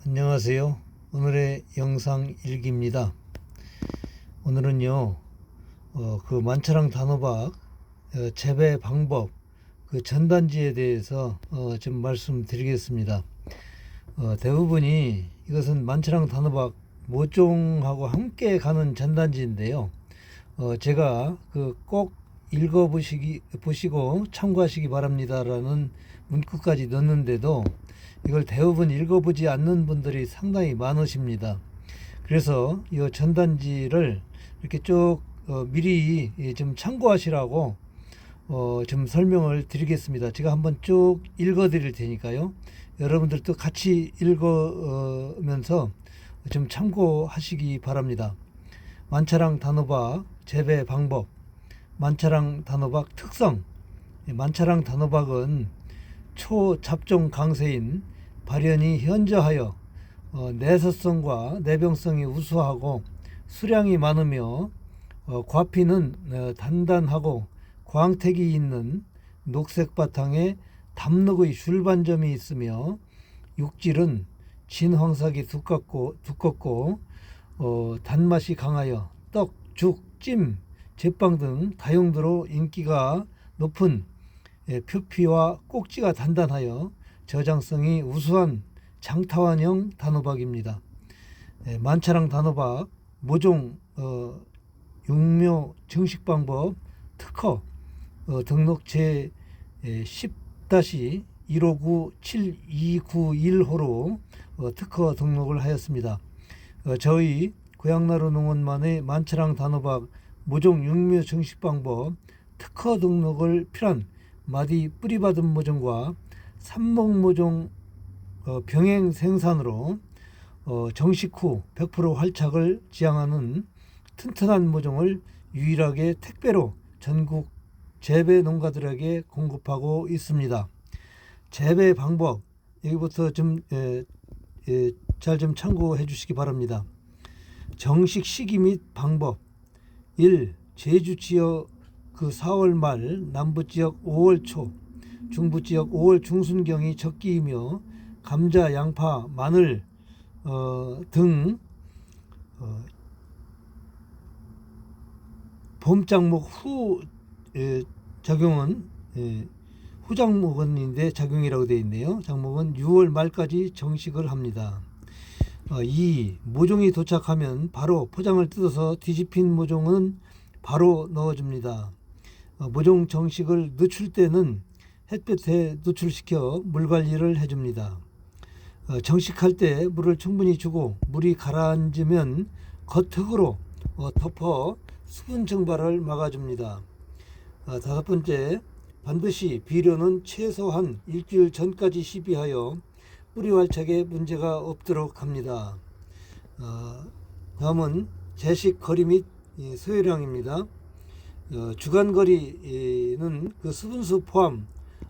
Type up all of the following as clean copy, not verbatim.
안녕하세요. 오늘의 영상 일기입니다. 오늘은요, 그 만차랑 단호박 재배 방법, 그 전단지에 대해서 좀 말씀드리겠습니다. 대부분이 이것은 만차랑 단호박 모종하고 함께 가는 전단지인데요. 제가 꼭 보시고 참고하시기 바랍니다라는 문구까지 넣는데도 이걸 대부분 읽어보지 않는 분들이 상당히 많으십니다. 그래서 이 전단지를 이렇게 쭉 미리 좀 참고하시라고 좀 설명을 드리겠습니다. 제가 한번 쭉 읽어 드릴 테니까요. 여러분들도 같이 읽으면서 좀 참고하시기 바랍니다. 만차랑 단호박 재배 방법, 만차랑 단호박 특성. 만차랑 단호박은 초잡종 강세인 발연이 현저하여 내서성과 내병성이 우수하고 수량이 많으며 과피는 단단하고 광택이 있는 녹색 바탕에 담록의 줄반점이 있으며 육질은 진황삭이 두껍고 단맛이 강하여 떡, 죽, 찜, 제빵 등 다용도로 인기가 높은 표피와 꼭지가 단단하여 저장성이 우수한 장타환형 단호박입니다. 만차랑 단호박 모종 육묘 증식 방법 특허 등록 제 10-1597291호로 특허 등록을 하였습니다. 저희 고향나루 농원만의 만차랑 단호박 모종 육묘 증식 방법 특허 등록을 필요한 마디 뿌리받은 모종과 삽목 모종 병행 생산으로 정식 후 100% 활착을 지향하는 튼튼한 모종을 유일하게 택배로 전국 재배 농가들에게 공급하고 있습니다. 재배 방법 여기부터 좀 잘 좀 참고해 주시기 바랍니다. 정식 시기 및 방법 1. 제주 지역 4월 말, 남부 지역 5월 초, 중부 지역 5월 중순경이 적기이며 감자, 양파, 마늘 등 봄작목 후 작용은 후작목인데 작용이라고 되어 있네요. 작목은 6월 말까지 정식을 합니다. 2. 모종이 도착하면 바로 포장을 뜯어서 뒤집힌 모종은 바로 넣어줍니다. 모종 정식을 늦출 때는 햇볕에 노출시켜 물 관리를 해줍니다. 정식할 때 물을 충분히 주고 물이 가라앉으면 겉흙으로 덮어 수분 증발을 막아줍니다. 5번째, 반드시 비료는 최소한 일주일 전까지 시비하여 뿌리 활착에 문제가 없도록 합니다. 다음은 제식 거리 및 소요량입니다. 주간 거리는 수분수 포함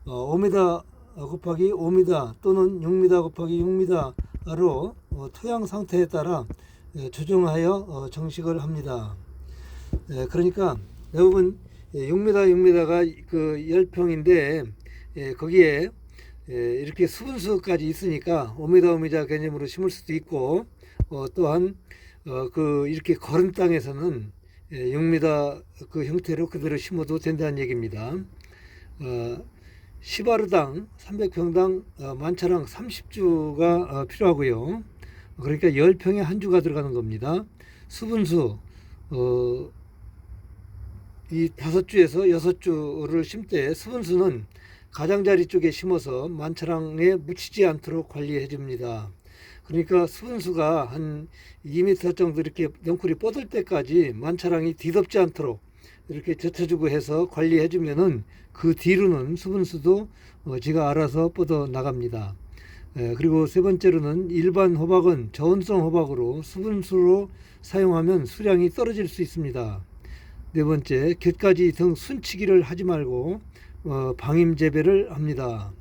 5m 곱하기 5m 또는 6m 곱하기 6m로 토양 상태에 따라 조정하여 정식을 합니다. 그러니까 대부분 6m가 10평인데 거기에 이렇게 수분수까지 있으니까 5m 개념으로 심을 수도 있고 또한 이렇게 거른 땅에서는 6m 형태로 그대로 심어도 된다는 얘기입니다. 10아르당 300평당 만차랑 30주가 필요하고요. 그러니까 10평에 한 주가 들어가는 겁니다. 수분수 이 5주에서 6주를 심 때 수분수는 가장자리 쪽에 심어서 만차랑에 묻히지 않도록 관리해 줍니다. 그러니까 수분수가 한 2m 정도 이렇게 넝쿨이 뻗을 때까지 만차랑이 뒤덮지 않도록 이렇게 젖혀주고 해서 관리해 주면은 그 뒤로는 수분수도 지가 알아서 뻗어 나갑니다. 그리고 세 번째로는 일반 호박은 저온성 호박으로 수분수로 사용하면 수량이 떨어질 수 있습니다. 네 번째, 곁가지 등 순치기를 하지 말고 방임 재배를 합니다.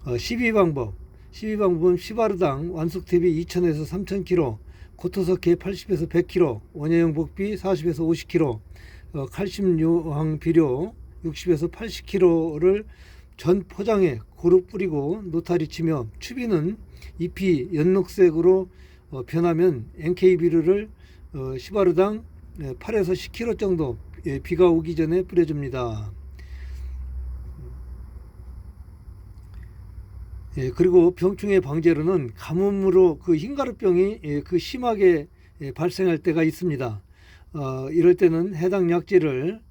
12방법은 10아르당 완숙 대비 2000에서 3000kg, 고토석회 80에서 100kg, 원예용 복비 40에서 50kg, 칼슘 요항 비료 60에서 80kg를 전 포장에 고루 뿌리고 노타리 치며 추비는 잎이 연녹색으로 변하면 NK비료를 시바르당 8에서 10kg 정도 비가 오기 전에 뿌려줍니다. 그리고 병충해 방제로는 가뭄으로 그 흰가루병이 그 심하게 발생할 때가 있습니다. 이럴 때는 해당 약재를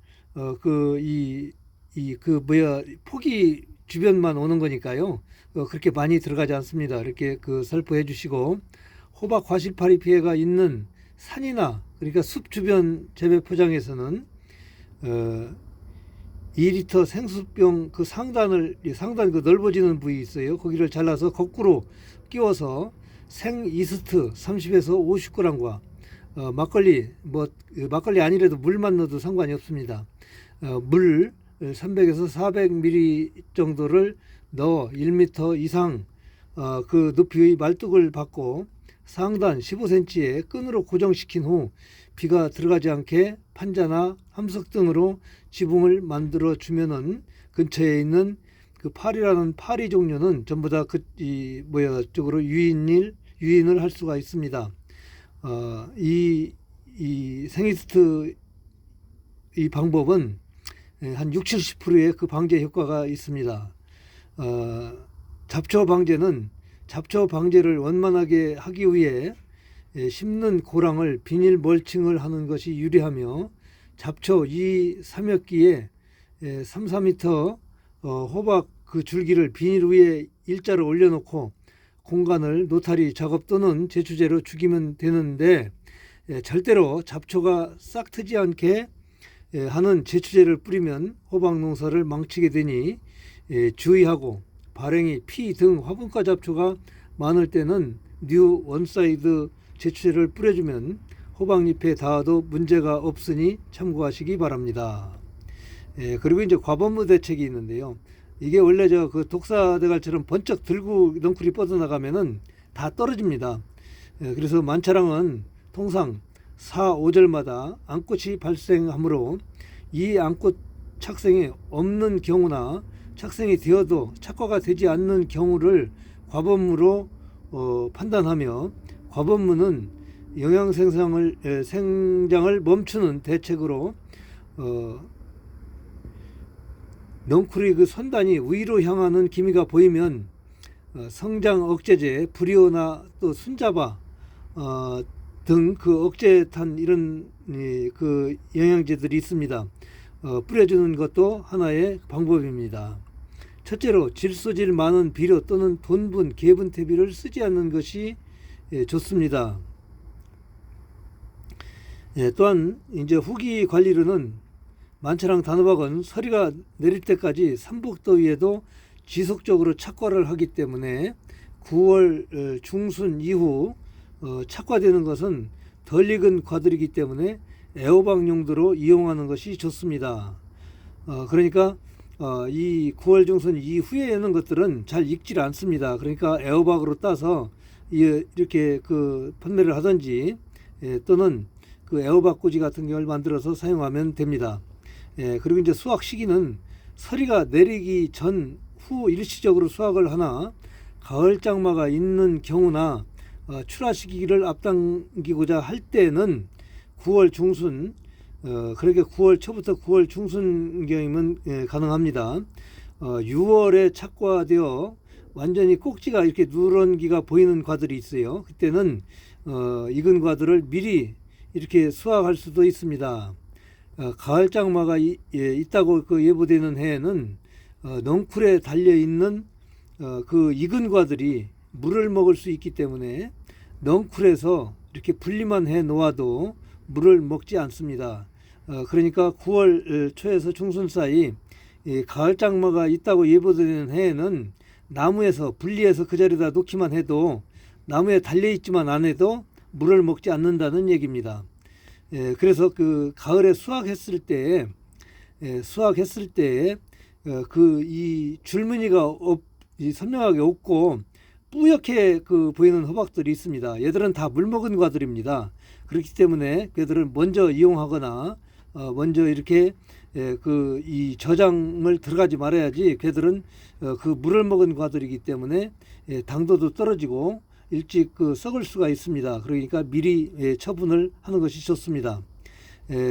포기 주변만 오는 거니까요. 그렇게 많이 들어가지 않습니다. 이렇게 살포해 주시고, 호박 과실파리 피해가 있는 산이나 그러니까 숲 주변 재배 포장에서는 2리터 생수병 상단 그 넓어지는 부위 있어요. 거기를 잘라서 거꾸로 끼워서 생 이스트 30에서 50g과 막걸리 아니라도 물만 넣어도 상관이 없습니다. 물 300에서 400ml 정도를 넣어 1m 이상 그 높이의 말뚝을 받고 상단 15cm에 끈으로 고정시킨 후 비가 들어가지 않게 판자나 함석 등으로 지붕을 만들어 주면은 근처에 있는 그 파리라는 파리 종류는 전부 다 쪽으로 유인을 할 수가 있습니다. 이 생이스트 이 방법은 한 60-70%의 그 방제 효과가 있습니다. 잡초 방제를 원만하게 하기 위해 심는 고랑을 비닐 멀칭을 하는 것이 유리하며, 잡초 2-3엽기에 3-4m 호박 그 줄기를 비닐 위에 일자로 올려놓고 공간을 노타리 작업 또는 제초제로 죽이면 되는데, 절대로 잡초가 싹 트지 않게 하는 제초제를 뿌리면 호박 농사를 망치게 되니 주의하고, 발행이 피 등 화분과 잡초가 많을 때는 뉴 원사이드 제초제를 뿌려주면 호박잎에 닿아도 문제가 없으니 참고하시기 바랍니다. 그리고 이제 과법무 대책이 있는데요. 이게 원래 그 독사대갈처럼 번쩍 들고 넝쿨이 뻗어나가면은 다 떨어집니다. 그래서 만차랑은 통상 4-5절마다 암꽃이 발생하므로 이 암꽃 착생이 없는 경우나 착생이 되어도 착과가 되지 않는 경우를 과법무로 판단하며, 과법무는 영양 생장을 멈추는 대책으로 넝쿨의 그 선단이 위로 향하는 기미가 보이면 성장 억제제, 브리오나 또 순자바 등 그 억제탄 이런 그 영양제들이 있습니다. 뿌려주는 것도 하나의 방법입니다. 첫째로 질소질 많은 비료 또는 돈분, 개분태비를 쓰지 않는 것이 좋습니다. 또한 이제 후기 관리로는 만차랑 단호박은 서리가 내릴 때까지 삼복더위에도 지속적으로 착과를 하기 때문에 9월 중순 이후 착과되는 것은 덜 익은 과들이기 때문에 애호박 용도로 이용하는 것이 좋습니다. 그러니까 이 9월 중순 이후에 는 것들은 잘 익질 않습니다. 그러니까 애호박으로 따서 이렇게 그 판매를 하든지 또는 그 애호박 꼬지 같은 경우를 만들어서 사용하면 됩니다. 그리고 이제 수확 시기는 서리가 내리기 전 후 일시적으로 수확을 하나, 가을 장마가 있는 경우나 출하 시기를 앞당기고자 할 때는 9월 중순, 그렇게 9월 초부터 9월 중순경이면 가능합니다. 6월에 착과되어 완전히 꼭지가 이렇게 누런기가 보이는 과들이 있어요. 그때는 익은 과들을 미리 이렇게 수확할 수도 있습니다. 가을 장마가 있다고 예보되는 해에는 넝쿨에 달려있는 그 익은 과들이 물을 먹을 수 있기 때문에 넝쿨에서 이렇게 분리만 해 놓아도 물을 먹지 않습니다. 그러니까 9월 초에서 중순 사이 가을 장마가 있다고 예보되는 해에는 나무에서 분리해서 그 자리에다 놓기만 해도, 나무에 달려있지만 안 해도 물을 먹지 않는다는 얘기입니다. 그래서 그 가을에 수확했을 때 그 이 줄무늬가 선명하게 없고 뿌옇게 보이는 호박들이 있습니다. 얘들은 다 물먹은 과들입니다. 그렇기 때문에 그들을 먼저 이용하거나 먼저 이렇게 이 저장을 들어가지 말아야지 걔들은 그 물을 먹은 과들이기 때문에 당도도 떨어지고 일찍 썩을 수가 있습니다. 그러니까 미리 처분을 하는 것이 좋습니다.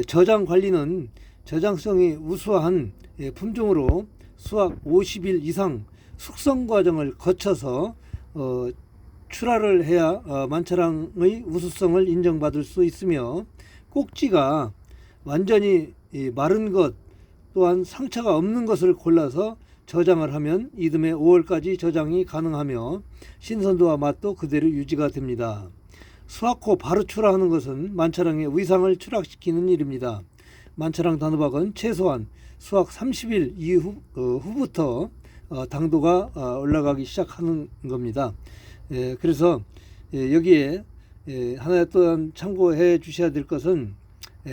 저장 관리는 저장성이 우수한 품종으로 수확 50일 이상 숙성 과정을 거쳐서 출하를 해야 만차랑의 우수성을 인정받을 수 있으며, 꼭지가 완전히 마른 것 또한 상처가 없는 것을 골라서 저장을 하면 이듬해 5월까지 저장이 가능하며 신선도와 맛도 그대로 유지가 됩니다. 수확 후 바로 출하하는 것은 만차랑의 위상을 추락시키는 일입니다. 만차랑 단호박은 최소한 수확 30일 후부터 당도가 올라가기 시작하는 겁니다. 그래서 여기에 하나 또한 참고해 주셔야 될 것은,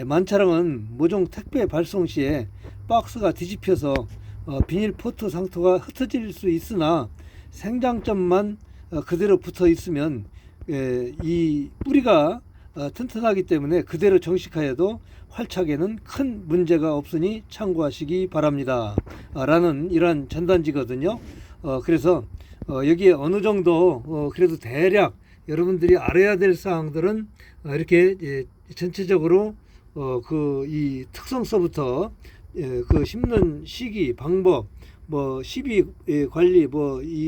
만차랑은 모종 택배 발송 시에 박스가 뒤집혀서 비닐 포트 상토가 흩어질 수 있으나 생장점만 그대로 붙어 있으면 이 뿌리가 튼튼하기 때문에 그대로 정식하여도 활착에는 큰 문제가 없으니 참고하시기 바랍니다. 라는 이러한 전단지거든요. 그래서 여기에 어느 정도 그래도 대략 여러분들이 알아야 될 사항들은 이렇게 전체적으로 이 특성서부터 그 심는 시기, 방법, 시비 관리, 이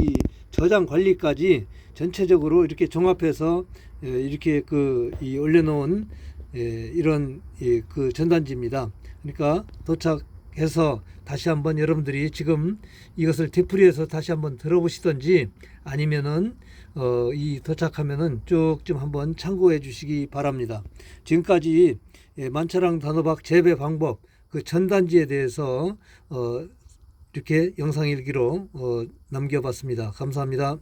저장 관리까지 전체적으로 이렇게 종합해서 이렇게 이 올려놓은 이런 그 전단지입니다. 그러니까 도착해서 다시 한번 여러분들이 지금 이것을 되풀이해서 다시 한번 들어보시든지, 아니면은 이 도착하면은 쭉 좀 한번 참고해 주시기 바랍니다. 지금까지 만차랑 단호박 재배 방법 그 전단지에 대해서 이렇게 영상 일기로 남겨봤습니다. 감사합니다.